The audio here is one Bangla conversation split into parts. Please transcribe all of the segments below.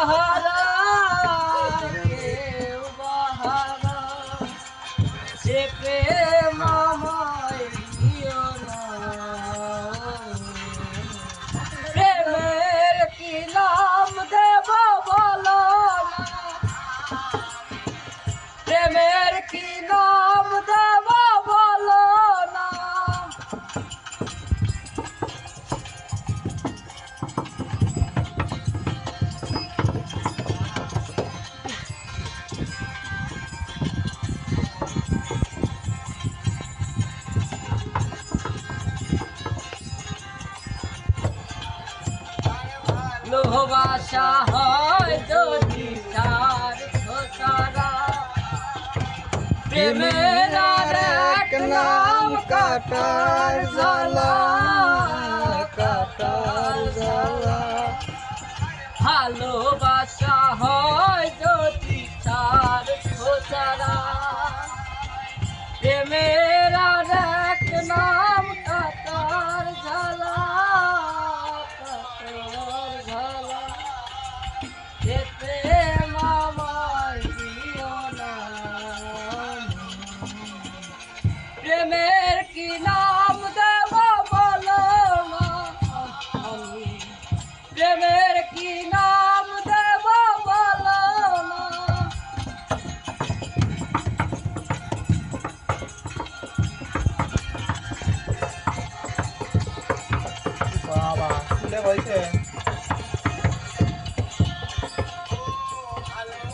বাহারা কেউ বাহারা সে প্রেম আমায় দিও না প্রেমের কি নাম দেব বলো না প্রেমের কি নাম দেব বলো না ভালোবাসা হয় যদি চার খোসারা প্রেমের আর এক নাম কাটার জ্বালা কাটার জ্বালা ভালোবাসা হয় যদি চার খোসারা প্রেমের আর এক নাম কাটার জ্বালা প্রেমের কি নাম দেব বলো না প্রেমের কি নাম দেব বলো না বাবা শুনে বলছে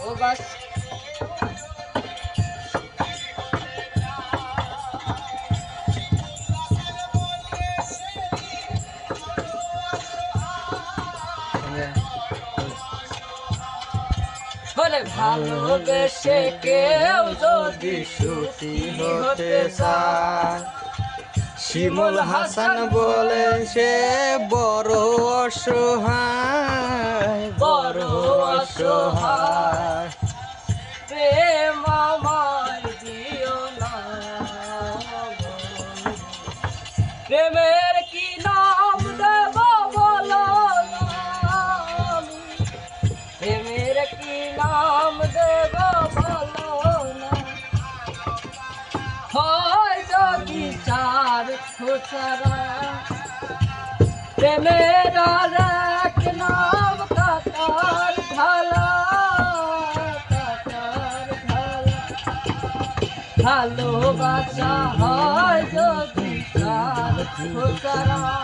ও বাস বলে ভালোবেসে কেউ যদি সুখী হতে চায় শিমুল হাসান বলে সে বড় অসহায় বড় অসহায় প্রেম আমায় দিও না প্রেমের কি নাম দেব বলো না প্রেমের কি নাম দেব বলো না হয় যদি চার খোসারা প্রেমের আর এক নাম কাটার ঢালা কাটার ঢালা ভালোবাসা হয় যদি চার খোসারা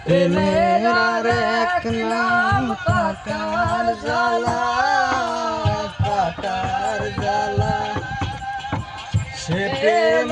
প্রেমের আর এক নাম কাটার জ্বালা কাটার জ্বালা সে প্রেম